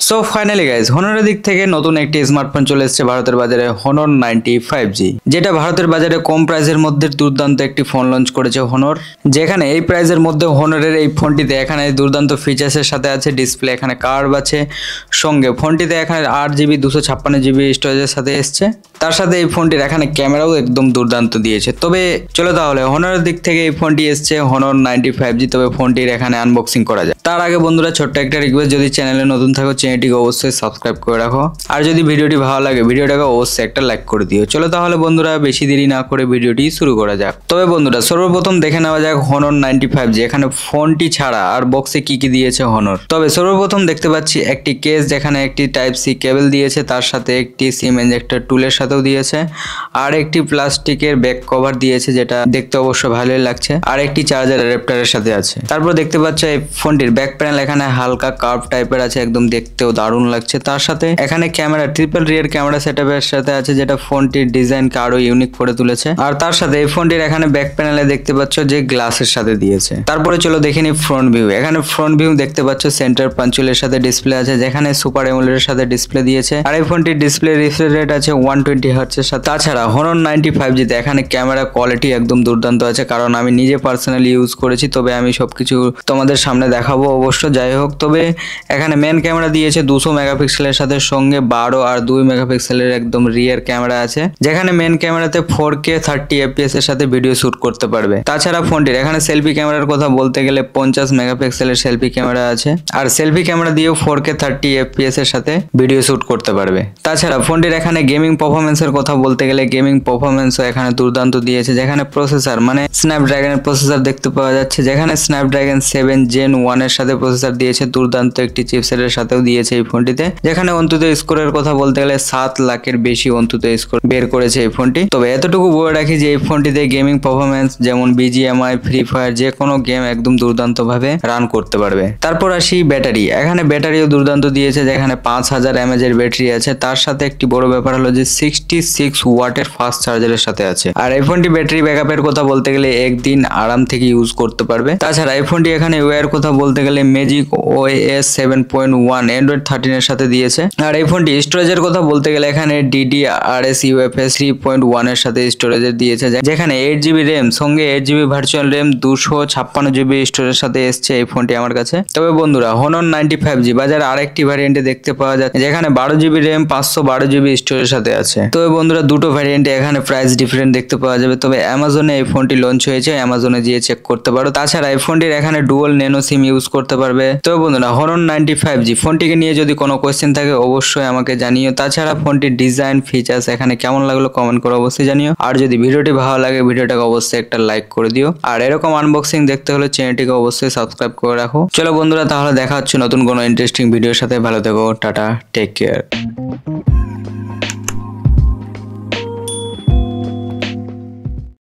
So finally guys হনরের দিক থেকে নতুন একটি স্মার্টফোন চলে এসেছে ভারতের বাজারে, হনর 95G, যেটা ভারতের বাজারে কম প্রাইসের মধ্যে দুর্দান্ত একটি ফোন লঞ্চ করেছে হনর। যেখানে এই প্রাইসের মধ্যে হনরের এই ফোনটিতে এখানে দুর্দান্ত ফিচার্সের সাথে আছে ডিসপ্লে, এখানে কার্ভ আছে, সঙ্গে ফোনটিতে এখানে 8GB 256GB স্টোরেজের সাথে এসছে। তার সাথে এই ফোনটির এখানে ক্যামেরাও একদম দুর্দান্ত দিয়েছে। তবে চলো তাহলে হনরের দিক থেকে এই ফোনটি এসছে হনর 95G, তবে ফোনটির এখানে আনবক্সিং করা যায়। তার আগে বন্ধুরা ছোট্ট একটা রিকোয়েস্ট, যদি চ্যানেলে নতুন থাকো চ্যানেলটিকে অবশ্যই সাবস্ক্রাইব করে রাখো, আর যদি ভিডিওটি ভালো লাগে ভিডিওটাকে অবশ্যই একটা লাইক করে দিও। চলো তাহলে বন্ধুরা বেশি দেরি না করে ভিডিওটি শুরু করা যাক। তবে বন্ধুরা সর্বপ্রথম দেখে নেওয়া যাক হনর 95G এখানে ফোনটি ছাড়া আর বক্সে কি কি দিয়েছে হনর। তবে সর্বপ্রথম দেখতে পাচ্ছি একটি কেস, যেখানে একটি টাইপ সি কেবল দিয়েছে, তার সাথে একটি সিম ইনজেক্টর টুলের সাথেও দিয়েছে, আর একটি প্লাস্টিকের ব্যাক কভার দিয়েছে, যেটা দেখতে অবশ্য ভালোই লাগছে, আর একটি চার্জার অ্যাডাপ্টারের সাথে আছে। তারপর দেখতে পাচ্ছ এই ফোনটির ব্যাক প্যানেল এখানে হালকা কার্ভ টাইপের আছে, একদম দেখতেও দারুণ লাগছে। তার সাথে এখানে ক্যামেরা ট্রিপল রিয়ার ক্যামেরা সেটআপের সাথে আছে, যেটা ফোনটির ডিজাইনকে আরো ইউনিক করে তুলেছে। আর তার সাথে এই ফোনটির এখানে ব্যাক প্যানেলে দেখতে পাচ্ছ যে গ্লাসের সাথে দিয়েছে। তারপরে চলো দেখে নি ফ্রন্ট ভিউ। এখানে ফ্রন্ট ভিউ দেখতে পাচ্ছ সেন্টার পাঞ্চুলের সাথে ডিসপ্লে আছে, যেখানে সুপার এমোলেডের সাথে ডিসপ্লে দিয়েছে, আর এই ফোনটির ডিসপ্লে রিফ্রেশ রেট আছে 120 হার্টজ এর সাথে। তাছাড়া হনর 95G তে এখানে ক্যামেরা কোয়ালিটি একদম দুর্দান্ত আছে, কারণ আমি নিজে পার্সোনালি ইউজ করেছি, তবে আমি সবকিছু তোমাদের সামনে দেখাবো অবশ্য। যাই হোক, তবে এখানে মেন ক্যামেরা দিয়েছে 200 মেগাপিক্সেলের সাথে, সঙ্গে 12 আর 2 মেগাপিক্সেলের একদম রিয়ার ক্যামেরা আছে, যেখানে মেন ক্যামেরাতে 4K 30fps এর সাথে ভিডিও শুট করতে পারবে। তাছাড়া ফোনটির এখানে সেলফি ক্যামেরার কথা বলতে গেলে 50 মেগাপিক্সেলের সেলফি ক্যামেরা আছে, আর সেলফি ক্যামেরা দিয়েও 4K 30fps এর সাথে ভিডিও শুট করতে পারবে। তাছাড়া ফোনটির এখানে গেমিং পারফরমেন্সের কথা বলতে গেলে গেমিং পারফরমেন্সও এখানে দুর্দান্ত দিয়েছে, যেখানে প্রসেসর মানে স্ন্যাপড্রাগনের প্রসেসর দেখতে পাওয়া যাচ্ছে, যেখানে স্ন্যাপড্রাগন 7 Gen 1 এর সাথে প্রসেসর দিয়েছে, দুর্দান্ত একটি চিপসেটের সাথেও দিয়েছে এই ফোনটিতে। যেখানে অন্তত স্কোরের কথা বলতে গেলে 7 লাখের বেশি অন্তত স্কোর বের করেছে এই ফোনটি। তবে এতটুকু বলে রাখি যে এই ফোনটিতে গেমিং পারফরমেন্স যেমন BGMI, ফ্রি ফায়ার, যে কোনো গেম একদম দুর্দান্ত ভাবে রান করতে পারবে। তারপর আসি ব্যাটারি। এখানে ব্যাটারিও দুর্দান্ত দিয়েছে, যেখানে 5000 mAh এর ব্যাটারি আছে, তার সাথে একটি বড় ব্যাপার হলো যে 66 ওয়াটের ফাস্ট চার্জারের সাথে আছে। আর এই ফোনটি ব্যাটারি ব্যাকআপের কথা বলতে গেলে একদিন আরাম থেকে ইউজ করতে পারবে। তাছাড়া এই ফোনটি এখানে ওয়্যার কথা বলতে গেলে ম্যাজিক OS 7.1 অ্যান্ড্রয়েড 13 এর সাথে দিয়েছে। আর এই ফোনটি স্টোরেজের কথা বলতে গেলে এখানে DDRS UFS 3.1 এর সাথে স্টোরেজের দিয়েছে, যেখানে 8GB র্যাম সঙ্গে 8GB ভার্চুয়াল র্যাম 256GB স্টোরেজের সাথে এসছে এই ফোনটি আমার কাছে। তবে বন্ধুরা হনর 95G বাজারে আরেকটি ভ্যারিয়েন্টে দেখতে পাওয়া যাচ্ছে, যেখানে 12GB র্যাম 512GB স্টোরেজের সাথে আছে। তবে বন্ধুরা দুটো ভ্যারিয়েন্টে এখানে প্রাইস ডিফারেন্ট দেখতে পাওয়া যাবে। তবে অ্যামাজনে এই ফোনটি লঞ্চ হয়েছে, অ্যামাজনে গিয়ে চেক করতে পারো। তাছাড়া এই ফোনটির এখানে ডুয়াল ন্যানো সিম ইউজ করতে পারবে। তবে বন্ধুরা হনর 95G ফোনটিকে নিয়ে যদি কোনো কোয়েশ্চেন থাকে অবশ্যই আমাকে জানিও। তাছাড়া ফোনটির ডিজাইন ফিচার্স এখানে কেমন লাগলো কমেন্ট করে অবশ্যই জানিও, আর যদি ভিডিওটি ভালো লাগে ভিডিওটাকে অবশ্যই একটা লাইক করে দিও, আর এরকম আনবক্সিং দেখতে হলে চ্যানেলটিকে অবশ্যই সাবস্ক্রাইব করে রাখো। চলো বন্ধুরা তাহলে দেখা হচ্ছে নতুন কোনো ইন্টারেস্টিং ভিডিওর সাথে। ভালো থেকো, টাটা, টেক কেয়ার।